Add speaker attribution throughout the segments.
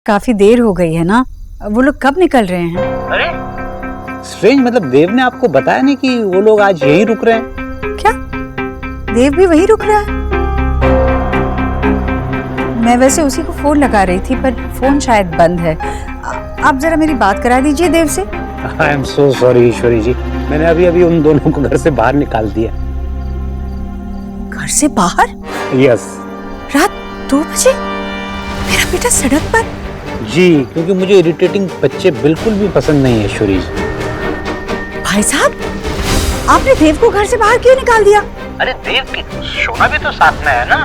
Speaker 1: काफी देर हो गई है ना, वो लोग कब निकल रहे हैं?
Speaker 2: अरे स्ट्रेंज, मतलब देव ने आपको बताया नहीं कि वो लोग आज यहीं रुक रहे हैं?
Speaker 1: क्या देव भी वहीं रुक रहा है? मैं वैसे उसी को फोन लगा रही थी पर फोन शायद बंद है। आप जरा मेरी बात करा दीजिए देव से।
Speaker 2: आई एम सो सॉरी ईश्वरी जी, मैंने अभी उन दोनों को घर से बाहर निकाल दिया।
Speaker 1: घर से बाहर?
Speaker 2: यस।
Speaker 1: रात 2 बजे मेरा बेटा सड़क पर?
Speaker 2: जी, क्योंकि मुझे इरिटेटिंग बच्चे बिल्कुल भी पसंद नहीं है ईश्वरी जी।
Speaker 1: भाई साहब, आपने देव को घर से बाहर क्यों निकाल दिया?
Speaker 2: अरे देव की सोना भी तो साथ में है ना।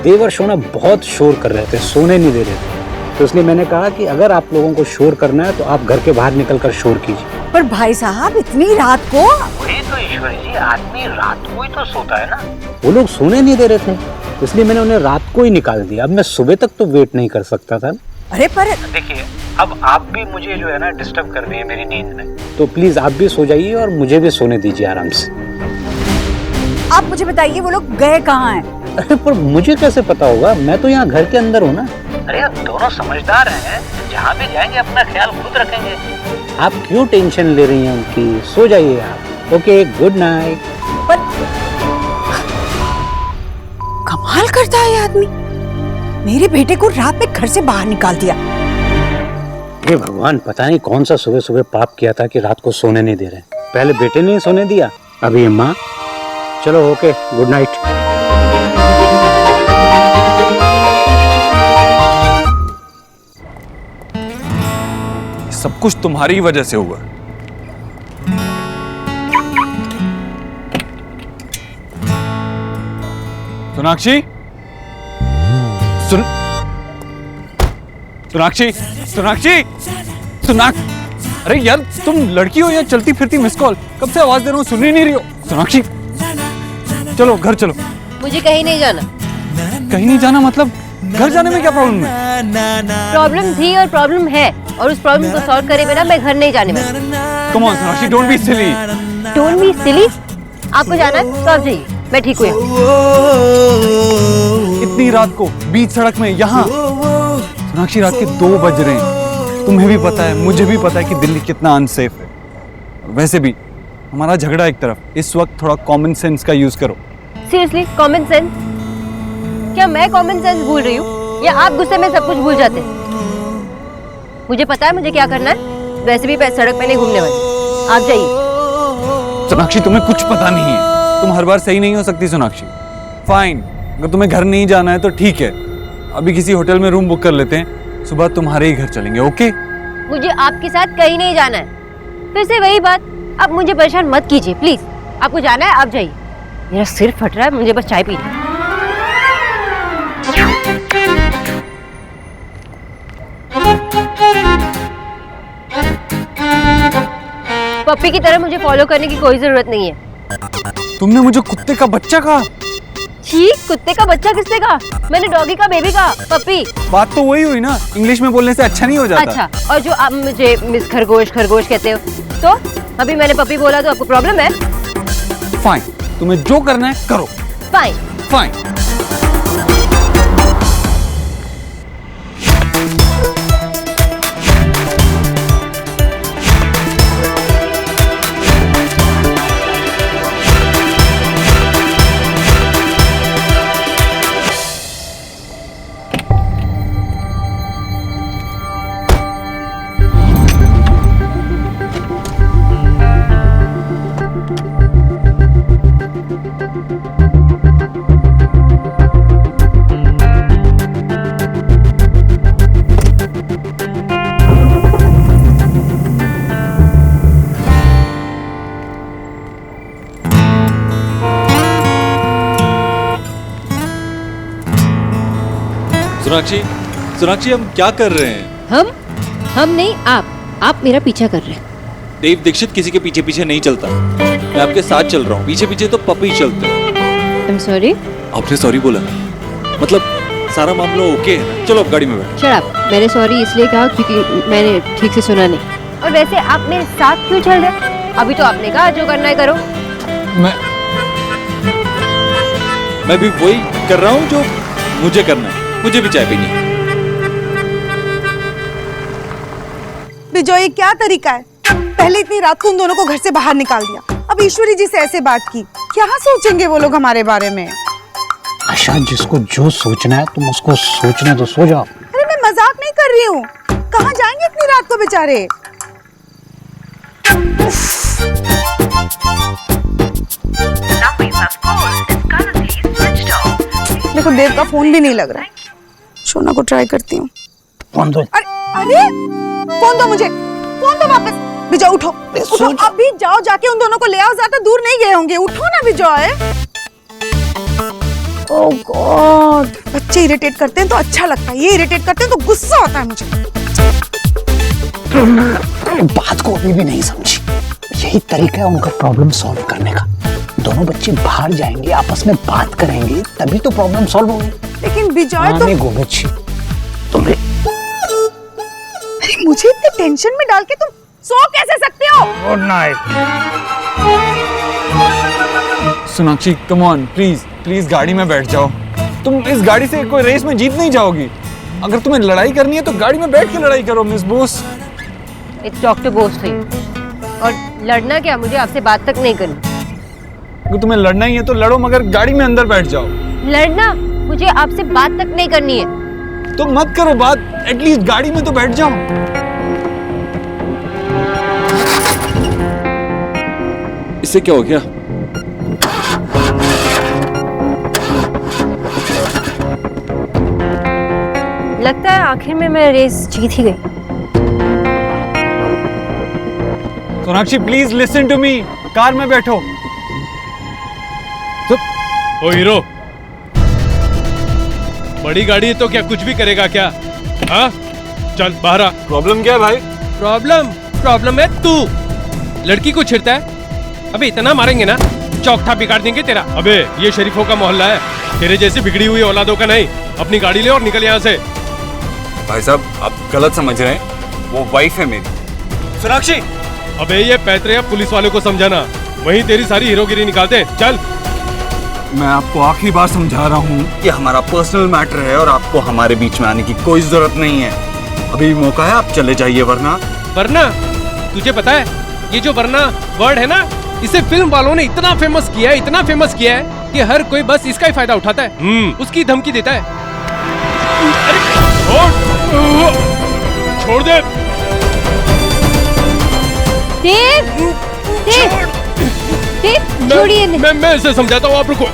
Speaker 2: देव और सोना बहुत शोर कर रहे थे, सोने नहीं दे रहे थे, तो इसलिए मैंने कहा कि अगर आप लोगों को शोर करना है तो आप घर के बाहर निकलकर शोर कीजिए।
Speaker 1: पर भाई साहब, इतनी रात को?
Speaker 2: वही तो ईश्वरी जी, आदमी रात को ही तो सोता है ना। वो लोग सोने नहीं दे रहे थे, इसलिए मैंने उन्हें रात को ही निकाल दिया। अब मैं सुबह तक तो वेट नहीं कर सकता था।
Speaker 1: अरे पर
Speaker 2: देखिए, अब आप भी मुझे जो है ना डिस्टर्ब कर रही है मेरी नींद में, तो प्लीज आप भी सो जाइए और मुझे भी सोने दीजिए आराम से।
Speaker 1: आप मुझे बताइए वो लोग गए कहाँ हैं?
Speaker 2: अरे पर मुझे कैसे पता होगा, मैं तो यहाँ घर के अंदर हूँ ना। अरे आप दोनों समझदार हैं, जहाँ भी जाएंगे अपना ख्याल खुद रखेंगे। आप क्यों टेंशन ले रही हैं उनकी? सो जाइए आप। Okay, good night.
Speaker 1: पर कमाल करता है ये आदमी, मेरे बेटे को रात में घर से बाहर निकाल दिया।
Speaker 2: हे भगवान, पता नहीं कौन सा सुबह सुबह पाप किया था कि रात को सोने नहीं दे रहे। पहले बेटे ने सोने दिया, अभी माँ। चलो ओके, गुड नाइट।
Speaker 3: सब कुछ तुम्हारी वजह से हुआ। सोनाक्षी, सोनाक्षी, सोनाक्षी, अरे यार, तुम लड़की हो या चलती फिरती मिस कॉल? कब से आवाज दे रहा हूँ, सुन ही नहीं रही हो। सोनाक्षी, चलो घर चलो।
Speaker 4: मुझे कहीं नहीं जाना।
Speaker 3: कहीं नहीं जाना मतलब? घर जाने में क्या प्रॉब्लम है?
Speaker 4: प्रॉब्लम थी और प्रॉब्लम है, और उस प्रॉब्लम को सॉल्व करे बिना मैं घर नहीं जाने वाली।
Speaker 3: Come on Sonakshi, don't be silly.
Speaker 4: Don't be silly? आपको जाना है तो आप जाइए, मैं ठीक हुई।
Speaker 3: इतनी रात को बीच सड़क में यहाँ? सोनाक्षी, रात के 2 बज रहे हैं। तुम्हें भी पता है, मुझे भी पता है कि दिल्ली कितना अनसेफ है। वैसे भी हमारा झगड़ा एक तरफ, इस वक्त थोड़ा कॉमन सेंस का यूज करो।
Speaker 4: Seriously, common sense? क्या मैं कॉमन सेंस भूल रही हूँ या आप गुस्से में सब कुछ भूल जाते हैं? मुझे पता है मुझे क्या करना है, वैसे भी सड़क पे नहीं घूमने वाली। आप जाइए।
Speaker 3: सोनाक्षी, तुम्हें कुछ पता नहीं है, तुम हर बार सही नहीं हो सकती सोनाक्षी। फाइन, अगर तुम्हें घर नहीं जाना है तो ठीक है, अभी किसी होटल में रूम बुक कर लेते हैं, सुबह तुम्हारे ही घर चलेंगे। ओके?
Speaker 4: मुझे आपके साथ कहीं नहीं जाना है। फिर से वही बात, आप मुझे परेशान मत कीजिए प्लीज। आपको जाना है, आप जाइए। मेरा सिर फट रहा है, मुझे बस चाय पीनी है। पप्पी की तरह मुझे फॉलो करने की कोई जरूरत नहीं है।
Speaker 3: तुमने मुझे कुत्ते का बच्चा कहा?
Speaker 4: छी, कुत्ते का बच्चा किसने कहा? मैंने डॉगी का बेबी कहा, पप्पी।
Speaker 3: बात तो वही हुई ना, इंग्लिश में बोलने से अच्छा नहीं हो जाता?
Speaker 4: अच्छा, और जो आप मुझे मिस खरगोश खरगोश कहते हो, तो अभी मैंने पप्पी बोला तो आपको प्रॉब्लम है?
Speaker 3: फाइन, तुम्हें जो करना है करो।
Speaker 4: फाइन।
Speaker 3: फाइन। सोनाक्षी, सोनाक्षी, हम क्या कर रहे हैं?
Speaker 4: हम नहीं, आप मेरा पीछा कर रहे हैं।
Speaker 3: देव दीक्षित किसी के पीछे पीछे नहीं चलता, मैं आपके साथ चल रहा हूँ। पीछे पीछे तो पपी चलते हैं।
Speaker 4: I am sorry.
Speaker 3: आपने सॉरी बोला, मतलब सारा मामला ओके है ना? चलो अब गाड़ी में बैठो।
Speaker 4: शट अप, मैंने सॉरी इसलिए कहा क्योंकि मैंने ठीक से सुना नहीं। और वैसे आप मेरे साथ क्यों चल रहे? अभी तो आपने कहा जो करना है करो।
Speaker 3: मैं भी वही कर रहा हूँ जो मुझे करना है। मुझे भी चाय पीनी है।
Speaker 5: विजय, ये क्या तरीका है? पहले इतनी रात को उन दोनों को घर से बाहर निकाल दिया, अब ईश्वरी जी से ऐसे बात की। क्या सोचेंगे वो लोग हमारे बारे में?
Speaker 2: आशा, जिसको जो सोचना है तुम उसको सोचने दो, सो जाओ।
Speaker 5: अरे मैं मजाक नहीं कर रही हूँ, कहाँ जाएंगे इतनी रात को बेचारे? देखो देव का फोन भी नहीं लग रहा है, शोना को ट्राई करती हूँ।
Speaker 2: फोन दो।
Speaker 5: अरे अरे फोन दो मुझे, फोन दो वापस। विजय उठो, उठो अभी जाओ, जाके उन दोनों को ले आओ, ज्यादा दूर नहीं गए होंगे। उठो ना विजय। ओह गॉड, बच्चे इरिटेट करते हैं तो अच्छा लगता है, ये इरिटेट करते हैं तो गुस्सा आता है मुझे।
Speaker 2: बात को अभी भी नहीं समझी। यही तरीका है उनका प्रॉब्लम सॉल्व करने का। दोनों बच्चे बाहर जाएंगे, आपस में बात करेंगे, तभी तो प्रॉब्लम सॉल्व होगी।
Speaker 5: लेकिन विजय तो
Speaker 2: तुम्हें
Speaker 5: मुझे इतने टेंशन में डाल के तुम सो कैसे सकते हो?
Speaker 2: Good night.
Speaker 3: Sonakshi come on, please please गाड़ी में बैठ जाओ। तुम इस गाड़ी से कोई रेस में जीत नहीं जाओगी। अगर तुम्हें लड़ाई करनी है तो गाड़ी में बैठ के लड़ाई करो miss Bose.
Speaker 4: It's doctor Bose थी, और लड़ना क्या, मुझे आपसे बात तक नहीं करनी।
Speaker 3: अगर तुम्हें लड़ना ही है तो लड़ो, मगर गाड़ी में अंदर बैठ जाओ।
Speaker 4: लड़ना, मुझे आपसे बात तक नहीं करनी है।
Speaker 3: तो मत करो बात, एटलीस्ट गाड़ी में तो बैठ जाओ। इससे क्या हो गया?
Speaker 4: लगता है आखिर में मैं रेस जीत ही गई।
Speaker 3: Sonakshi please listen to me, car में बैठो।
Speaker 6: ओ हीरो, बड़ी गाड़ी है तो क्या कुछ भी करेगा क्या? हाँ चल बाहर आ।
Speaker 3: प्रॉब्लम क्या है भाई?
Speaker 6: प्रॉब्लम है तू लड़की को छिड़ता है। अबे इतना मारेंगे ना चौकठा बिगाड़ देंगे तेरा। अबे ये शरीफों का मोहल्ला है, तेरे जैसी बिगड़ी हुई औलादों का नहीं। अपनी गाड़ी ले और निकल यहाँ से।
Speaker 3: भाई साहब आप गलत समझ रहे हैं, वो वाइफ है मेरी। सोनाक्षी,
Speaker 6: अबे ये पैतरे पुलिस वालों को समझाना, वहीं तेरी सारी हीरोगिरी निकालते हैं। चल।
Speaker 3: मैं आपको आखिरी बार समझा रहा हूँ कि हमारा पर्सनल मैटर है और आपको हमारे बीच में आने की कोई जरूरत नहीं है। अभी भी मौका है, आप चले जाइए, वरना
Speaker 6: तुझे पता है ये जो वरना वर्ड है ना, इसे फिल्म वालों ने इतना फेमस किया है कि हर कोई बस इसका ही फायदा उठाता है। उसकी धमकी देता है। अरे छोड़ दे।
Speaker 4: देव, छोड़िए।
Speaker 6: मैं इसे समझाता हूँ, आप रुको।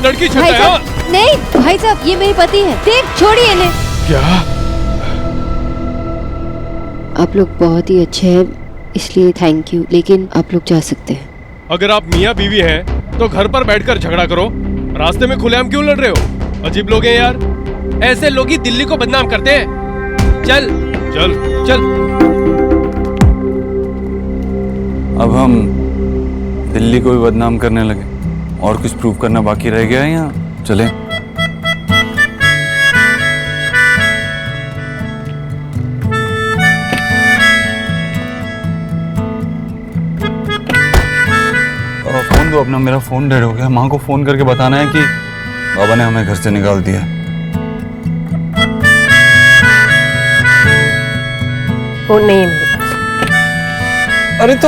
Speaker 6: लड़की छूटा है। हाँ?
Speaker 4: नहीं भाई साहब, ये मेरी पति है। देव छोड़िए इन्हें।
Speaker 6: क्या?
Speaker 7: आप लोग बहुत ही अच्छे हैं, इसलिए थैंक यू, लेकिन आप लोग जा सकते हैं।
Speaker 6: अगर आप मियाँ बीवी हैं तो घर पर बैठकर झगड़ा करो, रास्ते में खुलेआम क्यों लड़ रहे हो? अजीब लोग हैं यार, ऐसे लोग ही दिल्ली को बदनाम करते हैं। चल चल चल।
Speaker 3: अब हम दिल्ली को भी बदनाम करने लगे, और कुछ प्रूव करना बाकी रह गया है यहाँ। चले। फोन दो अपना, मेरा फोन डेड हो गया। माँ को फोन करके बताना है कि बाबा ने हमें घर से निकाल दिया।
Speaker 4: फोन नहीं है मेरे पास।
Speaker 3: अरे तो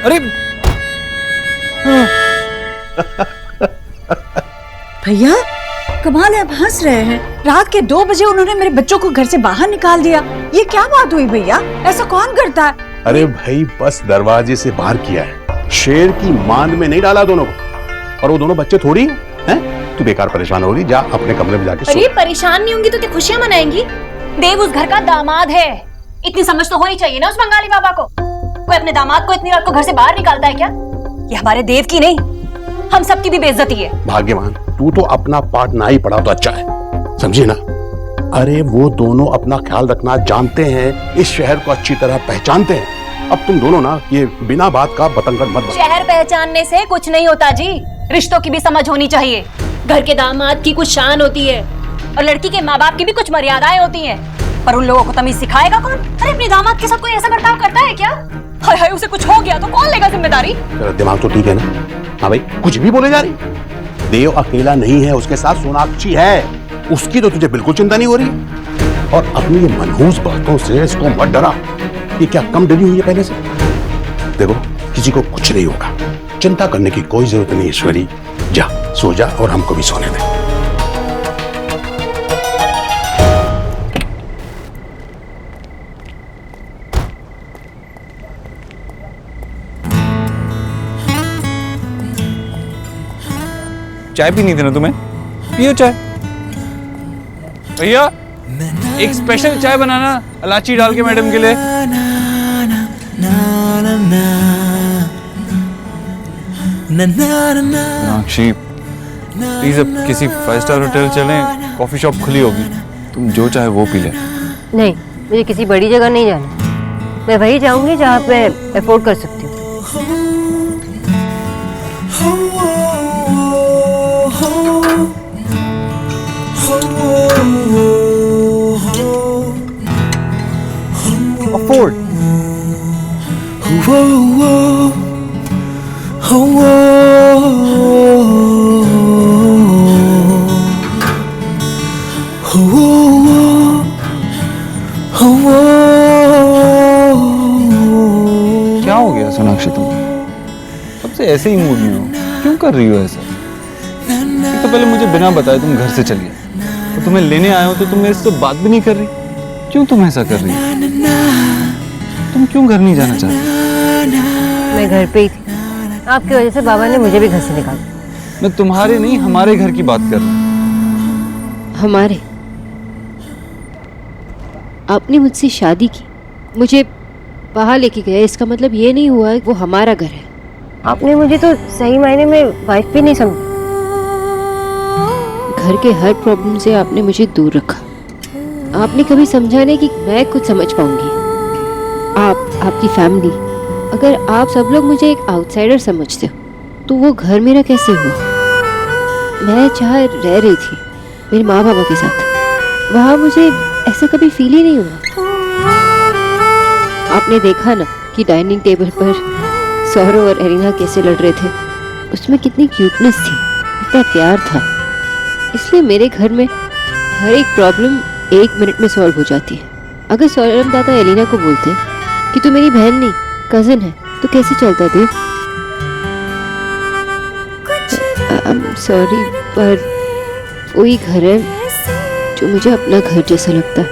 Speaker 3: अरे
Speaker 1: भैया कमाल है, आप हंस रहे हैं। रात के 2 बजे उन्होंने मेरे बच्चों को घर से बाहर निकाल दिया। ये क्या बात हुई भैया? ऐसा कौन करता है?
Speaker 8: अरे भाई बस दरवाजे से बाहर किया है, शेर की मांद में नहीं डाला दोनों को। और वो दोनों बच्चे थोड़ी हैं? तू बेकार परेशान होगी, जा अपने कमरे में जाके सो।
Speaker 9: अरे परेशान नहीं होंगी तो क्या खुशियां मनाएंगी? देव उस घर का दामाद है, इतनी समझ तो होनी चाहिए ना उस बंगाली बाबा को। कोई अपने दामाद को इतनी रात को घर से बाहर निकालता है क्या? ये हमारे देव की नहीं, हम सबकी भी बेइज्जती है।
Speaker 8: भाग्यवान तू तो अपना पार्ट ना ही पड़ा तो अच्छा है, समझी ना? अरे वो दोनों अपना ख्याल रखना जानते हैं, इस शहर को अच्छी तरह पहचानते हैं। अब तुम दोनों ना ये बिना बात का बतंगड़ मत बनो।
Speaker 9: शहर पहचानने से कुछ नहीं होता जी, रिश्तों की भी समझ होनी चाहिए। घर के दामाद की कुछ शान होती है और लड़की के माँ बाप की भी कुछ मर्यादाएं होती हैं। पर उन लोगों को तमीज सिखाएगा कौन? अरे अपने दामाद के साथ कोई ऐसा बर्ताव करता है क्या? हाय हाय, उसे कुछ हो गया तो कौन लेगा जिम्मेदारी?
Speaker 8: तेरा दिमाग तो ठीक है ना? हाँ भाई, कुछ भी बोले जा रही। देव अकेला नहीं है, उसके साथ सोनाक्षी है, उसकी तो तुझे बिल्कुल चिंता नहीं हो रही। और अपनी ये मनहूस बातों से इसको मत डरा। ये क्या कम डरी हुई है पहले से? देखो, किसी को कुछ नहीं होगा, चिंता करने की कोई जरूरत नहीं। ईश्वरी, जा सो जा और हमको भी सोने दे।
Speaker 3: चाय पीनी थी ना तुम्हें? पियो चाय। भैया एक स्पेशल चाय बनाना इलायची डाल के मैडम के लिए। मीनाक्षी प्लीज अब किसी 5 स्टार होटल चलें, कॉफी शॉप खुली होगी, तुम जो चाहे वो पी ले।
Speaker 4: नहीं, मुझे किसी बड़ी जगह नहीं जाना। मैं वही जाऊंगी जहाँ पे अफोर्ड कर सकती हूँ।
Speaker 3: अफोर्ड? क्या हो गया सोनाक्षी, तुम सबसे ऐसे ही मूड में हो, क्यों कर रही हो ऐसा? एक तो पहले मुझे बिना बताए तुम घर से चली गई, तो तुम्हें लेने आया हो तो तुम मेरे से बात भी नहीं कर रही। क्यों तुम ऐसा कर रही हो? तुम क्यों घर नहीं जाना चाहती?
Speaker 4: मैं घर पे ही थी, आपकी वजह से बाबा ने मुझे भी घर से निकाला।
Speaker 3: मैं तुम्हारे नहीं, हमारे घर की बात कर रहा हूँ।
Speaker 7: हमारे? आपने मुझसे शादी की, मुझे बाहर लेके गए, इसका मतलब ये नहीं हुआ वो हमारा घर है।
Speaker 4: आपने मुझे तो सही मायने में वाइफ भी नहीं समझा।
Speaker 7: घर के हर प्रॉब्लम से आपने मुझे दूर रखा। आपने कभी समझा नहीं कि मैं कुछ समझ पाऊंगी। आपकी फैमिली, अगर आप सब लोग मुझे एक आउटसाइडर समझते हो तो वो घर मेरा कैसे हुआ? मैं जहाँ रह रही थी मेरे माँ बाबा के साथ, वहाँ मुझे ऐसा कभी फील ही नहीं हुआ। आपने देखा ना कि डाइनिंग टेबल पर सौरव और एरिना कैसे लड़ रहे थे, उसमें कितनी क्यूटनेस थी, इतना प्यार था। इसलिए मेरे घर में हर एक प्रॉब्लम 1 मिनट में सॉल्व हो जाती है। अगर सौरभ दादा एलिना को बोलते कि तू मेरी बहन नहीं कजिन है तो कैसे चलता देव? सॉरी, पर वही घर है जो मुझे अपना घर जैसा लगता है।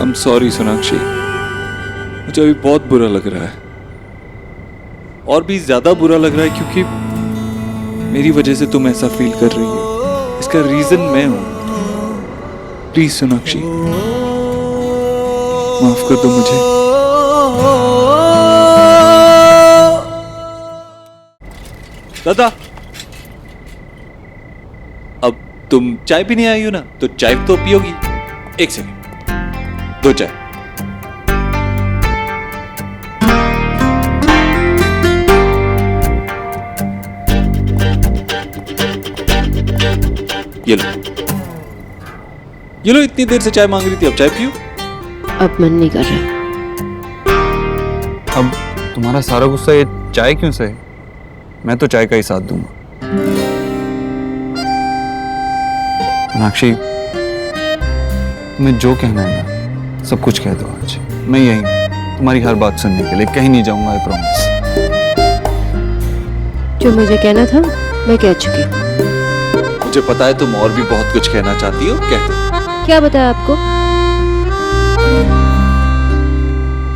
Speaker 3: I'm sorry सोनाक्षी, मुझे अभी बहुत बुरा लग रहा है, और भी ज्यादा बुरा लग रहा है क्योंकि मेरी वजह से तुम ऐसा फील कर रही हो। इसका रीजन मैं हूं। प्लीज सोनाक्षी, माफ कर दो मुझे। दादा, अब तुम चाय पीने आई हो ना, तो चाय तो पियोगी। 1 सेकंड, 2 चाय। ये लो, इतनी देर से चाय मांग रही थी, अब चाय पियो।
Speaker 7: अब मन नहीं कर रहा।
Speaker 3: अब तुम्हारा सारा गुस्सा ये चाय क्यों से है? मैं तो चाय का ही साथ दूंगा। मीनाक्षी, तुम्हें जो कहना है ना सब कुछ कह दो आज। मैं यही हूं तुम्हारी हर बात सुनने के लिए, कहीं नहीं जाऊंगा, आई प्रॉमिस।
Speaker 7: जो मुझे कहना था मैं कह चुकी हूँ।
Speaker 3: मुझे पता है तुम और भी बहुत कुछ कहना चाहती हो, कह दो।
Speaker 7: क्या बताया आपको?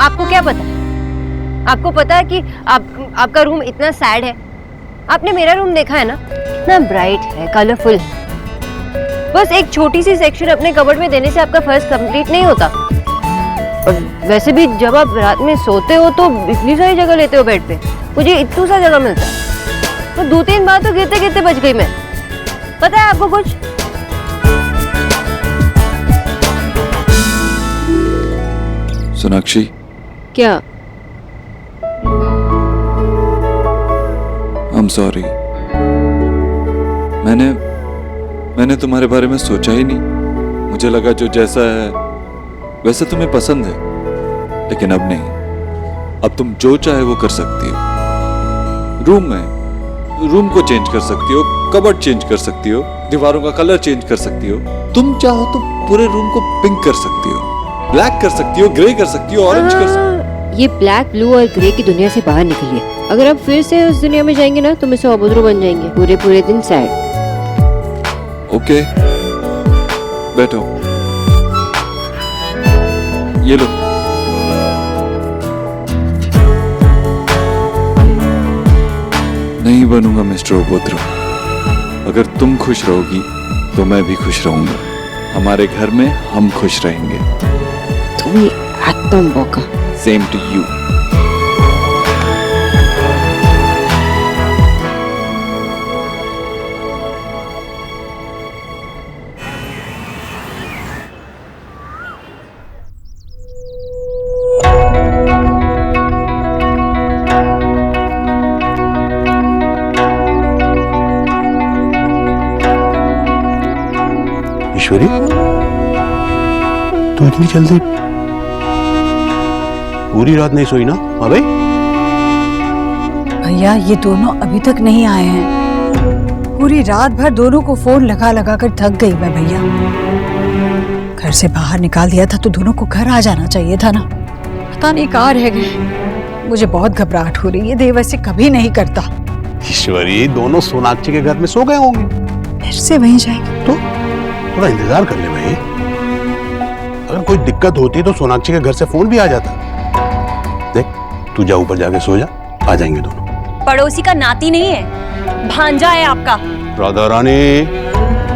Speaker 4: आपको क्या पता? आपको पता है कि आपका रूम इतना सैड है? आपने मेरा रूम देखा है ना, इतना ब्राइट है, कलरफुल है। बस एक छोटी सी सेक्शन अपने कबर्ड में देने से आपका फर्ज कंप्लीट नहीं होता। और वैसे भी जब आप रात में सोते हो तो इतनी सारी जगह लेते हो बेड पे, मुझे इतना सा जगह मिलता है। तो 2-3 बार तो गिरते गिरते बच गई मैं। पता है आपको कुछ?
Speaker 3: सोनाक्षी,
Speaker 7: क्या?
Speaker 3: I'm sorry। मैंने तुम्हारे बारे में सोचा ही नहीं। मुझे लगा जो जैसा है वैसा तुम्हें पसंद है, लेकिन अब नहीं। अब तुम जो चाहे वो कर सकती हो। रूम में रूम को चेंज कर सकती हो, कबर्ड चेंज कर सकती हो, दीवारों का कलर चेंज कर सकती हो। तुम चाहो तो पूरे रूम को पिंक कर सकती हो, ब्लैक कर सकती हो, ग्रे कर सकती हो, ऑरेंज कर सकती हो।
Speaker 7: ये ब्लैक, ब्लू और ग्रे की दुनिया से बाहर निकलिए। अगर आप फिर से उस दुनिया में जाएंगे ना तो मिस्टर ओबोद्रो बन जाएंगे, पूरे पूरे दिन सैड।
Speaker 3: ओके, बैठो, ये लो। नहीं बनूंगा मिस्टर ओबोद्रो। अगर तुम खुश रहोगी तो मैं भी खुश रहूंगा। हमारे घर में हम खुश रहेंगे।
Speaker 7: तुम ही एकदम बोका।
Speaker 3: Same to you.
Speaker 8: ईश्वरी, तू इतनी जल्दी पूरी रात नहीं सोई ना? हाँ भाई।
Speaker 1: भैया ये दोनों अभी तक नहीं आए हैं। पूरी रात भर दोनों को फोन लगा लगा कर थक गई मैं भैया। घर से बाहर निकाल दिया था तो दोनों को घर आ जाना चाहिए था ना। पता नहीं कहाँ रह गए। मुझे बहुत घबराहट हो रही है। देव ऐसे कभी नहीं करता।
Speaker 8: ईश्वरी, दोनों सोनाक्षी के घर में सो गए होंगे।
Speaker 1: फिर से वहीं जाएंगे
Speaker 8: तो थोड़ा इंतजार कर ले भाई। अगर कोई दिक्कत होती तो सोनाक्षी के घर से फोन भी आ जाता। देख, तू जा ऊपर जाके सो जा, आ जाएंगे दोनों।
Speaker 9: पड़ोसी का नाती नहीं है, भांजा है आपका।
Speaker 8: राधा रानी।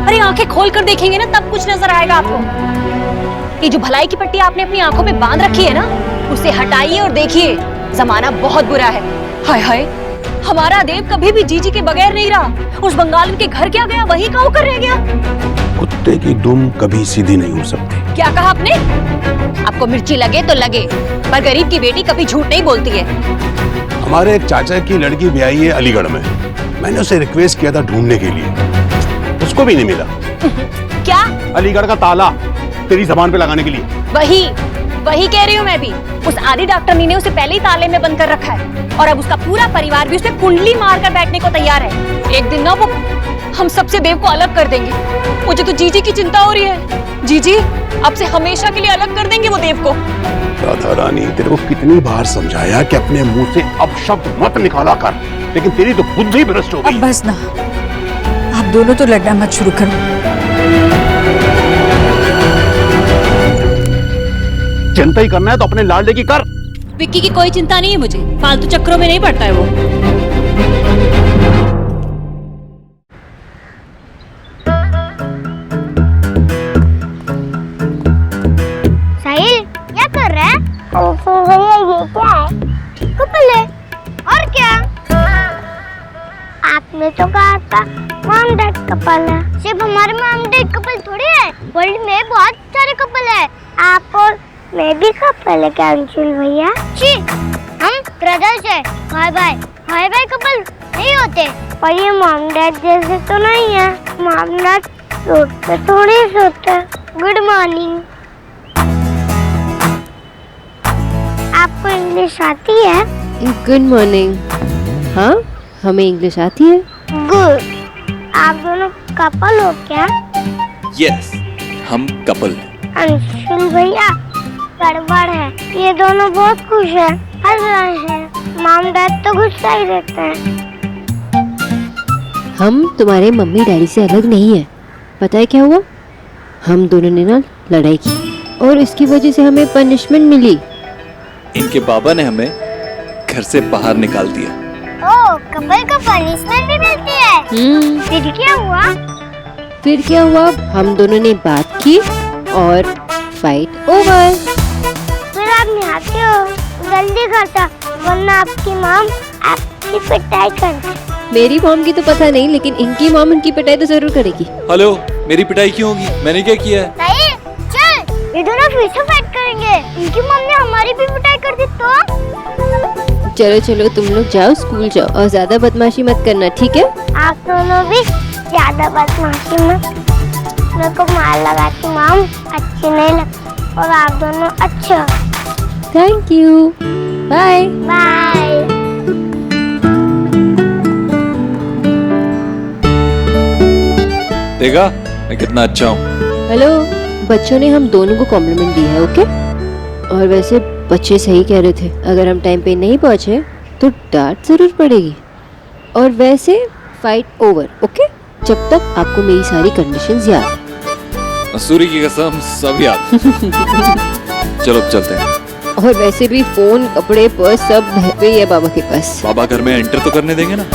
Speaker 9: अरे आंखें खोल कर देखेंगे ना तब कुछ नजर आएगा आपको। ये जो भलाई की पट्टी आपने अपनी आंखों पे बांध रखी है ना, उसे हटाइए और देखिए, जमाना बहुत बुरा है। हाय हाय, हमारा देव कभी भी जीजी के बगैर नहीं रहा। उस बंगाल के घर क्या गया, वही का होकर रह गया।
Speaker 8: कुत्ते की दुम कभी सीधी नहीं हो सकती।
Speaker 9: क्या कहा आपने? आपको मिर्ची लगे तो लगे, पर गरीब की बेटी कभी झूठ नहीं बोलती है।
Speaker 8: हमारे एक चाचा की लड़की ब्याही है अलीगढ़ में। मैंने उसे रिक्वेस्ट किया था ढूंढने के लिए, उसको भी नहीं मिला।
Speaker 9: क्या?
Speaker 8: अलीगढ़ का ताला तेरी जबान पे लगाने के लिए।
Speaker 9: वही कह रही हूँ मैं भी। उस आदि डॉक्टरनी ने उसे पहले ही ताले में बंद कर रखा है और अब उसका पूरा परिवार भी उसे कुंडली मारकर बैठने को तैयार है। एक दिन ना वो हम सबसे देव को अलग कर देंगे। मुझे तो जीजी की चिंता हो रही है। जीजी अब से हमेशा के लिए अलग कर देंगे वो देव को।
Speaker 8: राधा रानी, तेरे को कितनी बार समझाया कि अपने मुंह से अपशब्द मत निकाला कर, लेकिन तेरी तो बुद्धि भ्रष्ट हो गई।
Speaker 1: अब बस ना, आप दोनों तो लड़ना मत शुरू करो।
Speaker 8: चिंता ही करना है तो अपने लाडले की कर।
Speaker 9: विक्की की कोई चिंता नहीं है मुझे, फालतू चक्रों में नहीं पड़ता है वो।
Speaker 10: साहिल, क्या कर रहा है? भैया ये क्या है? कपल है। और क्या? आपने तो कहा था मॉम डैड कपल है। सिर्फ हमारे मॉम डैड कपल थोड़ी है, वर्ल्ड में बहुत सारे कपल है। आप और मैं भी कपल है क्या अंशुल भैया? जी, हम ब्रदर्स है। भाई भाई कपल नहीं होते। पर ये मॉम डैड जैसे तो नहीं है। मॉम डैड रोड पे थोड़ी सोते। Good morning. आपको इंग्लिश आती है?
Speaker 7: Good morning. हाँ, हमें इंग्लिश आती है।
Speaker 10: गुड। आप दोनों कपल हो क्या?
Speaker 3: यस, हम कपल हैं।
Speaker 10: अंशुल भैया, गड़बड़ है। ये दोनों बहुत खुश हैं, हंस रहे हैं। मॉम डैड तो गुस्सा ही रहते हैं।
Speaker 7: हम तुम्हारे मम्मी डैडी से अलग नहीं है। पता है क्या हुआ? हम दोनों ने ना लड़ाई की और इसकी वजह से हमें पनिशमेंट मिली।
Speaker 3: इनके बाबा ने हमें घर से बाहर निकाल दिया।
Speaker 10: ओह, कपल को पनिशमेंट भी मिलती है। फिर क्या हुआ?
Speaker 7: हम दोनों ने बात की और फाइट ओवर।
Speaker 10: फिर आप नहाते हो, जल्दी करता, वरना आपकी मॉम आपकी पिटाई करती।
Speaker 7: मेरी मॉम की तो पता नहीं, लेकिन इनकी मॉम इनकी पिटाई तो जरूर करेगी।
Speaker 3: हेलो, मेरी पिटाई क्यों होगी? मैंने क्या किया है?
Speaker 10: नहीं, चल, ये दोनों फिर से फाइट करेंगे। इनकी मॉम ने हमारी भी पिटाई कर दी तो।
Speaker 7: चलो चलो, तुम लोग जाओ, स्कूल जाओ और ज्यादा बदमाशी मत करना, ठीक है?
Speaker 10: आप दोनों भी ज्यादा बदमाशी मत। मेरे को मार लगाती मॉम अच्छी नहीं लगती और आप दोनों अच्छे हो।
Speaker 7: Thank you, bye
Speaker 10: bye.
Speaker 3: देखा मैं कितना अच्छा हूँ।
Speaker 7: हेलो, बच्चों ने हम दोनों को कॉम्प्लीमेंट दी है, ओके? और वैसे बच्चे सही कह रहे थे, अगर हम टाइम पे नहीं पहुंचे तो डांट जरूर पड़ेगी। और वैसे फाइट ओवर, ओके? जब तक आपको मेरी सारी कंडीशंस याद है।
Speaker 3: मसूरी की कसम सब याद। चलो अब चलते हैं।
Speaker 7: और वैसे भी फोन, कपड़े, पर्स सब घर पे ही है बाबा के पास।
Speaker 3: बाबा घर में एंटर तो करने देंगे ना?